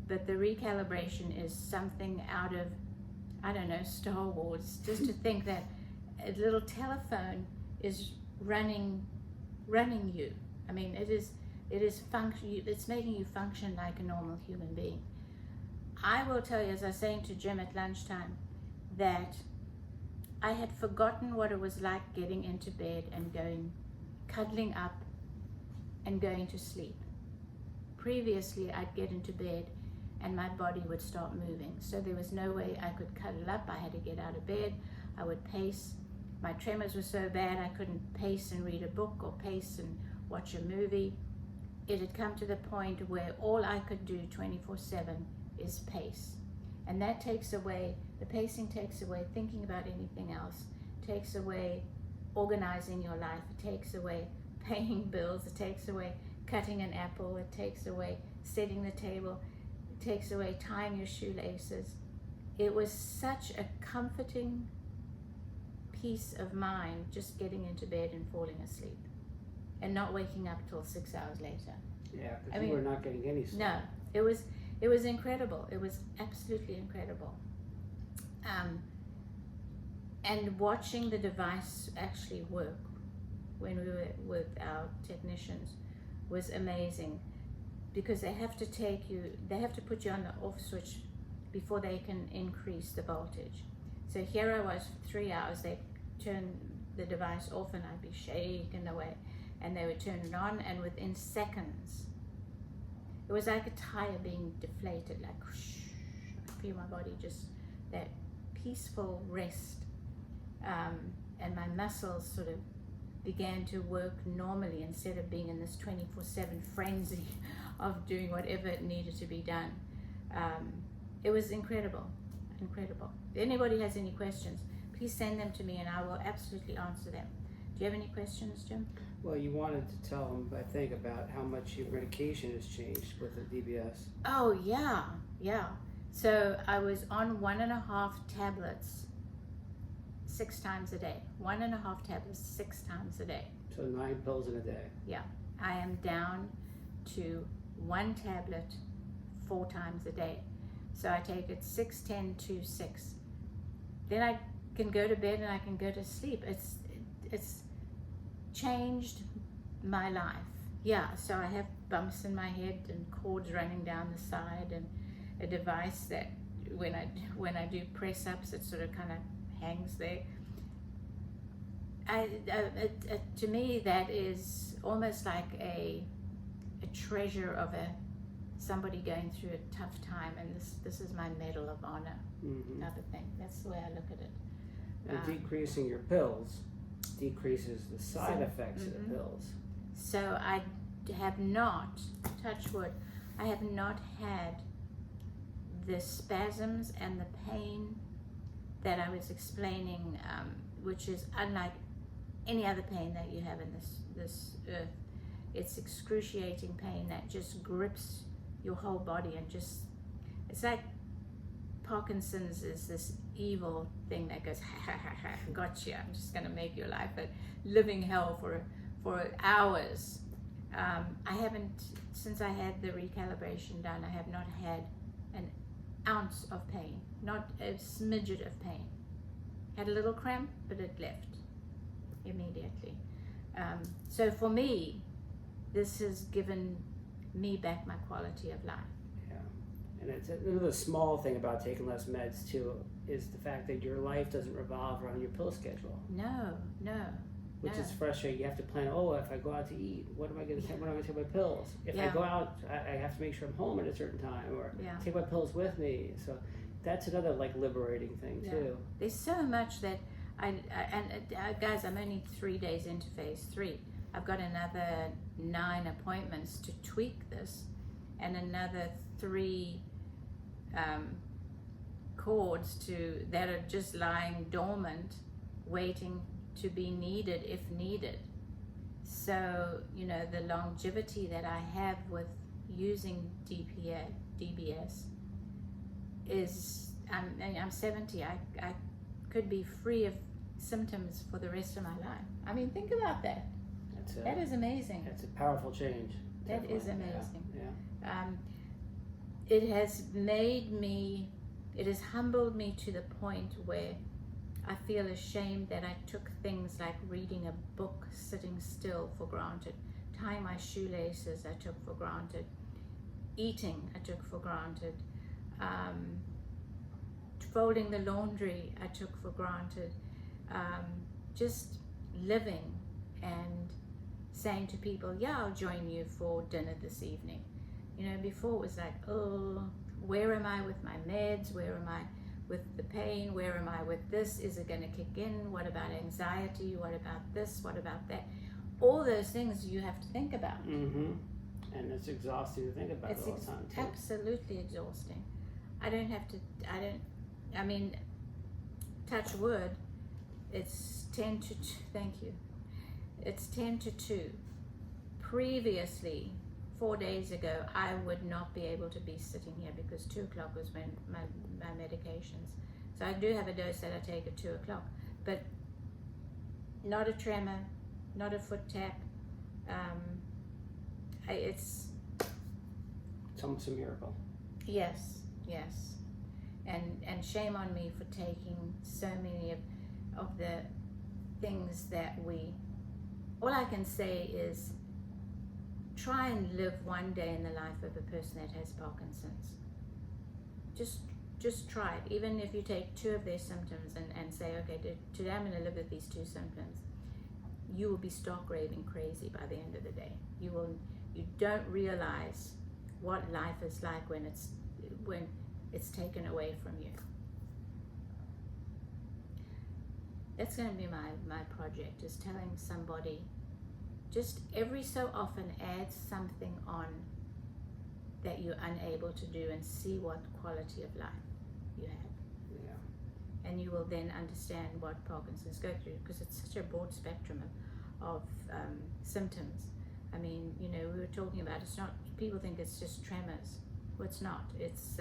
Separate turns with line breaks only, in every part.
but the recalibration is something out of, I don't know, Star Wars. Just to think that a little telephone is running you. I mean, it is it's making you function like a normal human being. I will tell you, as I was saying to Jim at lunchtime, that I had forgotten what it was like getting into bed and cuddling up and going to sleep. Previously, I'd get into bed and my body would start moving. So there was no way I could cuddle up. I had to get out of bed. I would pace. My tremors were so bad I couldn't pace and read a book or pace and watch a movie. It had come to the point where all I could do 24/7 is pace. And that takes away, the pacing takes away thinking about anything else, takes away organizing your life, it takes away paying bills, it takes away cutting an apple, it takes away setting the table, it takes away tying your shoelaces. It was such a comforting peace of mind just getting into bed and falling asleep and not waking up till 6 hours later.
Yeah, because you were not getting any sleep.
No, it was incredible. It was absolutely incredible. And watching the device actually work when we were with our technicians was amazing, because they have to put you on the off switch before they can increase the voltage. So here I was for 3 hours, they turned the device off and I'd be shaking away, and they would turn it on, and within seconds, it was like a tire being deflated, like whoosh, I feel my body just, that peaceful rest, and my muscles sort of began to work normally instead of being in this 24/7 frenzy of doing whatever it needed to be done. It was incredible. If anybody has any questions, please send them to me and I will absolutely answer them. Do you have any questions, Jim?
Well, you wanted to tell them, I think, about how much your medication has changed with the DBS.
Oh, yeah. So I was on 1.5 tablets 6 times a day. 1.5 tablets 6 times a day.
So 9 pills in a day.
Yeah. I am down to 1 tablet 4 times a day. So I take it 6, 10, 2, 6. Then I can go to bed and I can go to sleep. It's changed my life. Yeah, so I have bumps in my head and cords running down the side, and a device that when I do press ups, it sort of kind of hangs there. To me, that is almost like a treasure of somebody going through a tough time, and this is my Medal of Honor type of thing. That's the way I look at it.
And decreasing your pills decreases the side effects of the pills.
So I have not, touch wood, I have not had the spasms and the pain that I was explaining, which is unlike any other pain that you have in this earth. It's excruciating pain that just grips your whole body, and just, it's like Parkinson's is this evil thing that goes, ha ha ha ha, gotcha, I'm just gonna make your life a living hell for hours. I haven't, since I had the recalibration done, I have not had an ounce of pain, not a smidget of pain. Had a little cramp, but it left immediately. So for me, this has given me back my quality of life.
And it's another small thing about taking less meds too, is the fact that your life doesn't revolve around your pill schedule.
No.
Which is frustrating. You have to plan, if I go out to eat, when am I going to take my pills? If I go out, I have to make sure I'm home at a certain time, or take my pills with me. So that's another liberating thing too.
There's so much that guys, I'm only 3 days into phase 3. I've got another 9 appointments to tweak this, and another 3 cords that are just lying dormant, waiting to be needed if needed. So, the longevity that I have with using DBS is, I'm 70. I could be free of symptoms for the rest of my life. I mean, think about that. That is amazing.
That's a powerful change.
That is amazing.
Yeah.
it has humbled me to the point where I feel ashamed that I took things like reading a book, sitting still, for granted. Tying my shoelaces, I took for granted. Eating, I took for granted. Folding the laundry, I took for granted. Just living and saying to people, yeah, I'll join you for dinner this evening. You know, before it was like, oh, where am I with my meds? Where am I with the pain? Where am I with this? Is it going to kick in? What about anxiety? What about this? What about that? All those things you have to think about.
Mm-hmm. And it's exhausting to think about all the time, too.
Absolutely exhausting. I mean, touch wood, it's 10 to 2, thank you. It's 10 to 2. Previously, 4 days ago, I would not be able to be sitting here because 2 o'clock was when my medications. So I do have a dose that I take at 2 o'clock, but not a tremor, not a foot tap. It's
almost a miracle.
Yes. And shame on me for taking so many of the things that all I can say is try and live one day in the life of a person that has Parkinson's. Just try it. Even if you take 2 of their symptoms and say, okay, today I'm going to live with these 2 symptoms, you will be stark raving crazy by the end of the day. You don't realize what life is like when it's taken away from you. That's going to be my project, is telling somebody, just every so often add something on that you're unable to do and see what quality of life you have.
Yeah.
And you will then understand what Parkinson's go through, because it's such a broad spectrum of symptoms. I mean, you know, we were talking about, it's not, people think it's just tremors. Well, it's not. It's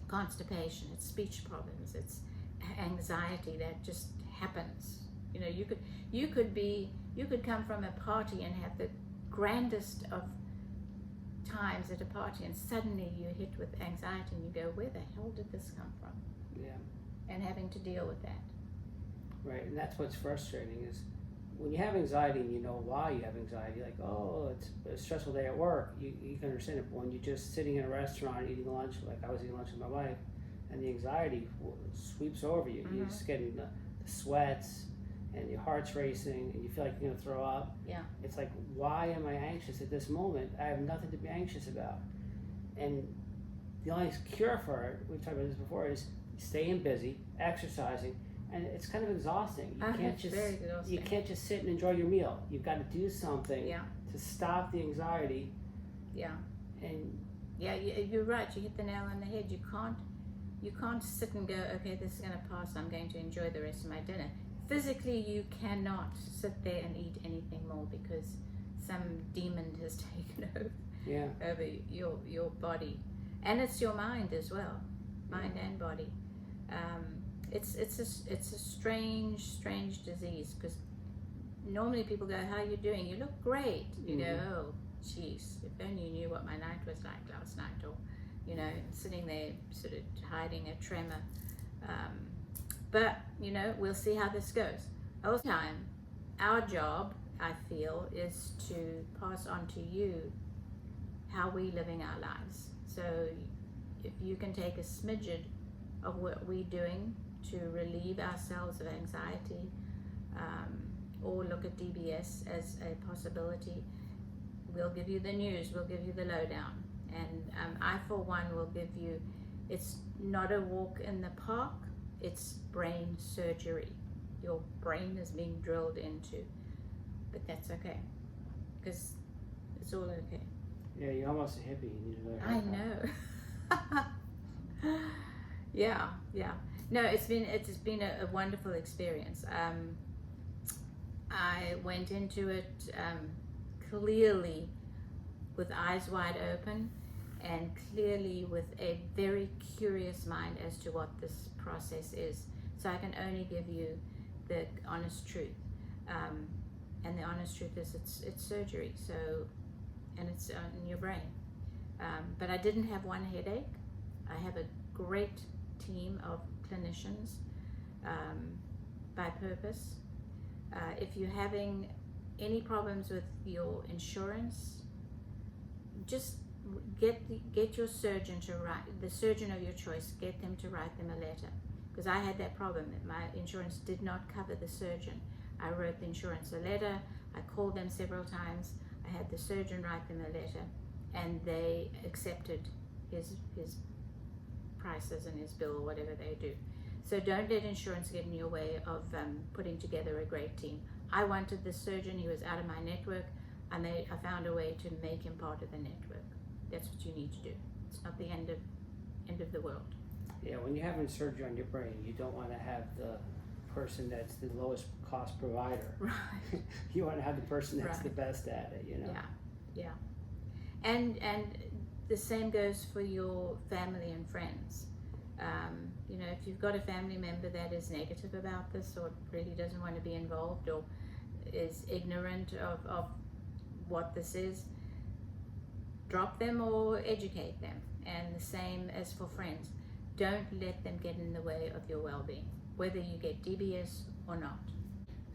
constipation, it's speech problems, it's anxiety that just happens. You know, you could come from a party and have the grandest of times at a party, and suddenly you're hit with anxiety and you go, where the hell did this come from?
Yeah.
And having to deal with that.
Right, and that's what's frustrating is when you have anxiety and you know why you have anxiety, like, oh, it's a stressful day at work, you can understand it. But when you're just sitting in a restaurant eating lunch, like I was eating lunch with my wife, and the anxiety sweeps over you,
Mm-hmm.
you're just getting the sweats and your heart's racing and you feel like you're going to throw up.
Yeah.
It's like, why am I anxious at this moment? I have nothing to be anxious about. And the only cure for it, we've talked about this before, is staying busy, exercising, and it's kind of exhausting. You can't just sit and enjoy your meal. You've got to do something to stop the anxiety.
Yeah.
And
yeah, you're right. You hit the nail on the head. You can't sit and go, okay, this is going to pass. I'm going to enjoy the rest of my dinner. Physically, you cannot sit there and eat anything more because some demon has taken over your body, and it's your mind as well, mind and body. It's a strange disease, because normally people go, how are you doing? You look great. You go, oh, geez, if only you knew what my night was like last night, or, you know, sitting there sort of hiding a tremor. But, you know, we'll see how this goes. All the time, our job, I feel, is to pass on to you how we're living our lives. So if you can take a smidgen of what we're doing to relieve ourselves of anxiety, or look at DBS as a possibility, we'll give you the news, we'll give you the lowdown. And I, for one, will give you, it's not a walk in the park, it's brain surgery. Your brain is being drilled into, but that's okay, because it's all okay.
Yeah, you're almost a hippie. You need another
haircut. I know. Yeah. No, it's been a wonderful experience. I went into it clearly with eyes wide open, and clearly with a very curious mind as to what this process is. So I can only give you the honest truth, and the honest truth is it's surgery. So, and it's in your brain. But I didn't have one headache. I have a great team of clinicians by purpose. If you're having any problems with your insurance, just get your surgeon to write, the surgeon of your choice, get them to write them a letter. Because I had that problem, that my insurance did not cover the surgeon. I wrote the insurance a letter, I called them several times, I had the surgeon write them a letter, and they accepted his prices and his bill or whatever they do. So don't let insurance get in your way of putting together a great team. I wanted this surgeon, he was out of my network, I found a way to make him part of the network. That's what you need to do. It's not the end of the world.
Yeah, when you're having surgery on your brain, you don't want to have the person that's the lowest cost provider.
Right.
You want to have the person that's
Right.
the best at it, you know?
Yeah. And the same goes for your family and friends. You know, if you've got a family member that is negative about this or really doesn't want to be involved or is ignorant of what this is, drop them or educate them. And the same as for friends. Don't let them get in the way of your well-being, whether you get DBS or not.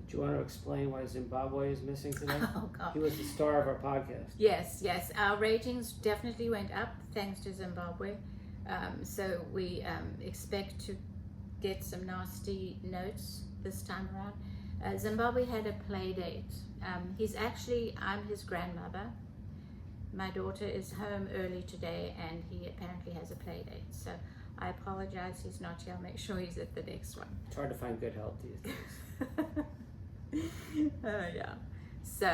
Do you want to explain why Zimbabwe is missing today?
Oh, God.
He was the star of our podcast.
Yes. Our ratings definitely went up thanks to Zimbabwe. So we expect to get some nasty notes this time around. Zimbabwe had a play date. I'm his grandmother. My daughter is home early today and he apparently has a play date. So I apologize, he's not here. I'll make sure he's at the next one.
It's hard to find good help these days.
Yeah. So,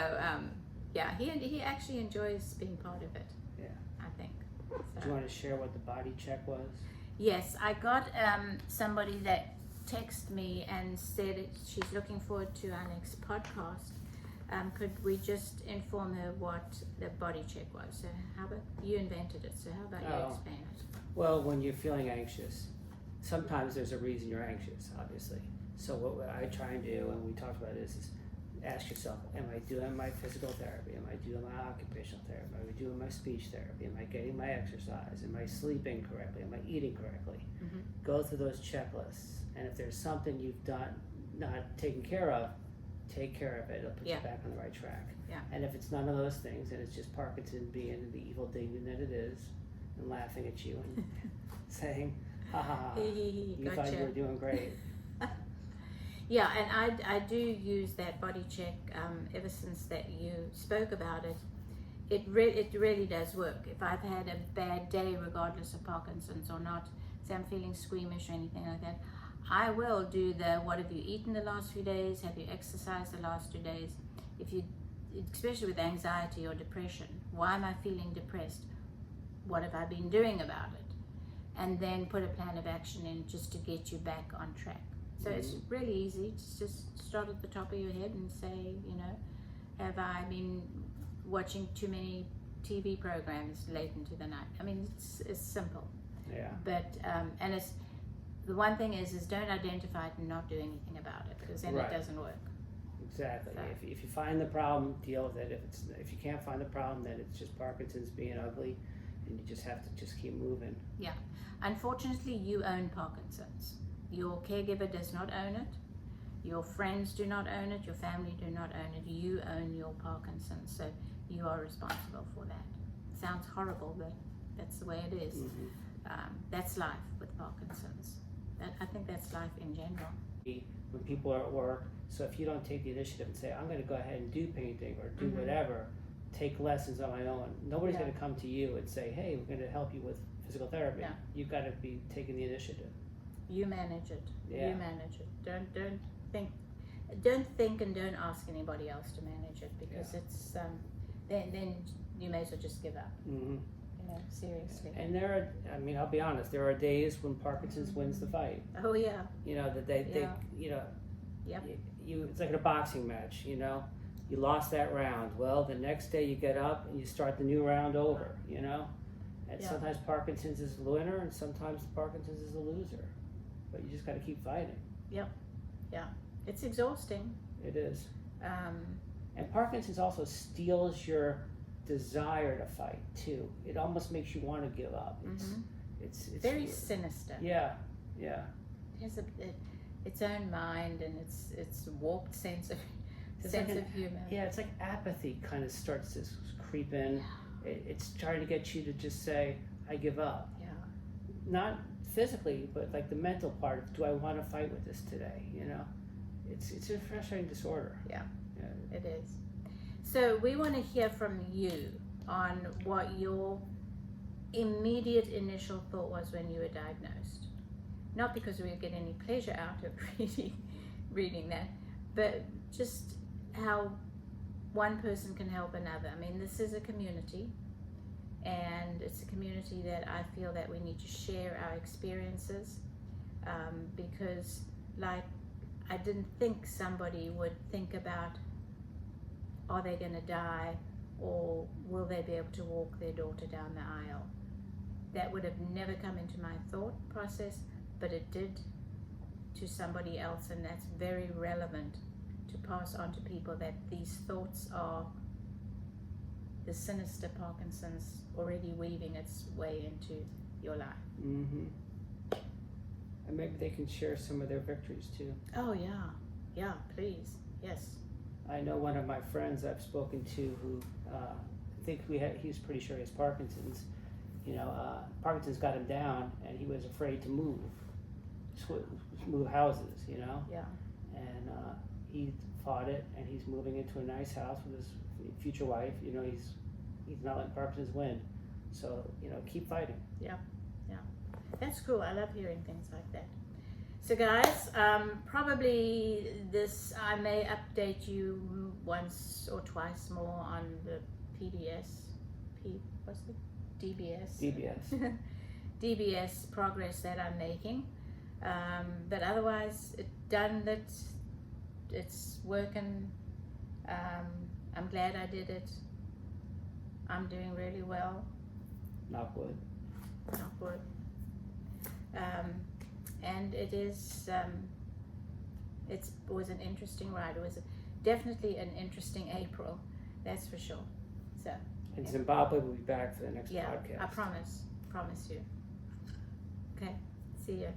he actually enjoys being part of it.
Yeah.
I think. So.
Do you want to share what the body check was?
Yes, I got somebody that texted me and said that she's looking forward to our next podcast. Could we just inform her what the body check was? So how about, you invented it, so how about you explain it?
Well, when you're feeling anxious, sometimes there's a reason you're anxious, obviously. So what I try and do, and we talked about this, is ask yourself, am I doing my physical therapy? Am I doing my occupational therapy? Am I doing my speech therapy? Am I getting my exercise? Am I sleeping correctly? Am I eating correctly?
Mm-hmm.
Go through those checklists. And if there's something you've done not taken care of, take care of it. It'll put you back on the right track.
Yeah.
And if it's none of those things, and it's just Parkinson being the evil demon that it is, and laughing at you and saying, ha ha ha, you thought you were doing great.
Yeah, and I do use that body check ever since that you spoke about it. It really does work. If I've had a bad day, regardless of Parkinson's or not, say I'm feeling squeamish or anything like that, I will do the what have you eaten the last few days, have you exercised the last 2 days, especially with anxiety or depression, why am I feeling depressed, what have I been doing about it, and then put a plan of action in just to get you back on track. So it's really easy to just start at the top of your head and say, have I been watching too many TV programs late into the night? I mean, it's simple.
Yeah.
But and it's the one thing is don't identify it and not do anything about it, because then it doesn't work.
Exactly.
So.
If you find the problem, deal with it. If you can't find the problem, then it's just Parkinson's being ugly, and you just have to just keep moving.
Yeah. Unfortunately, you own Parkinson's. Your caregiver does not own it. Your friends do not own it. Your family do not own it. You own your Parkinson's, so you are responsible for that. It sounds horrible, but that's the way it is.
Mm-hmm.
That's life with Parkinson's. I think that's life in general.
When people are at work, so if you don't take the initiative and say, I'm going to go ahead and do painting or do whatever, take lessons on my own, nobody's going to come to you and say, hey, we're going to help you with physical therapy.
Yeah.
You've got to be taking the initiative.
You manage it.
Yeah.
You manage it. Don't think and don't ask anybody else to manage it, because it's then you may as well just give up.
Mm-hmm.
Seriously.
And I'll be honest, there are days when Parkinson's wins the fight.
Oh yeah.
That they
Yep.
it's like in a boxing match, you lost that round. Well, the next day you get up and you start the new round over, And sometimes Parkinson's is the winner and sometimes Parkinson's is the loser. But you just got to keep fighting.
Yep. Yeah. It's exhausting.
It is. And Parkinson's also steals your desire to fight too. It almost makes you want to give up. It's
very sinister.
Yeah.
It has its own mind and its warped sense of humor.
Yeah, it's like apathy kind of starts to creep in. It's trying to get you to just say, I give up.
Yeah.
Not physically, but like the mental part of, do I want to fight with this today? You know, it's a frustrating disorder.
Yeah, it is. So we want to hear from you on what your immediate initial thought was when you were diagnosed. Not because we get any pleasure out of reading that, but just how one person can help another. I mean, this is a community, and it's a community that I feel that we need to share our experiences, because like I didn't think somebody would think about, are they going to die, or will they be able to walk their daughter down the aisle? That would have never come into my thought process, but it did to somebody else, and that's very relevant to pass on to people, that these thoughts are the sinister Parkinson's already weaving its way into your life.
And maybe they can share some of their victories too.
Oh yeah, please, yes.
I know one of my friends I've spoken to who he's pretty sure he has Parkinson's. You know, Parkinson's got him down, and he was afraid to move houses. You know.
Yeah.
And he fought it, and he's moving into a nice house with his future wife. You know, he's not letting Parkinson's win. So you know, keep fighting.
Yeah. That's cool. I love hearing things like that. So guys, probably I may update you once or twice more on the DBS progress that I'm making. But otherwise, it's working. I'm glad I did it. I'm doing really well.
Knock wood.
And it was an interesting ride. It was definitely an interesting April, that's for sure. So.
And Zimbabwe will be back for the next podcast.
I promise you. Okay, see you.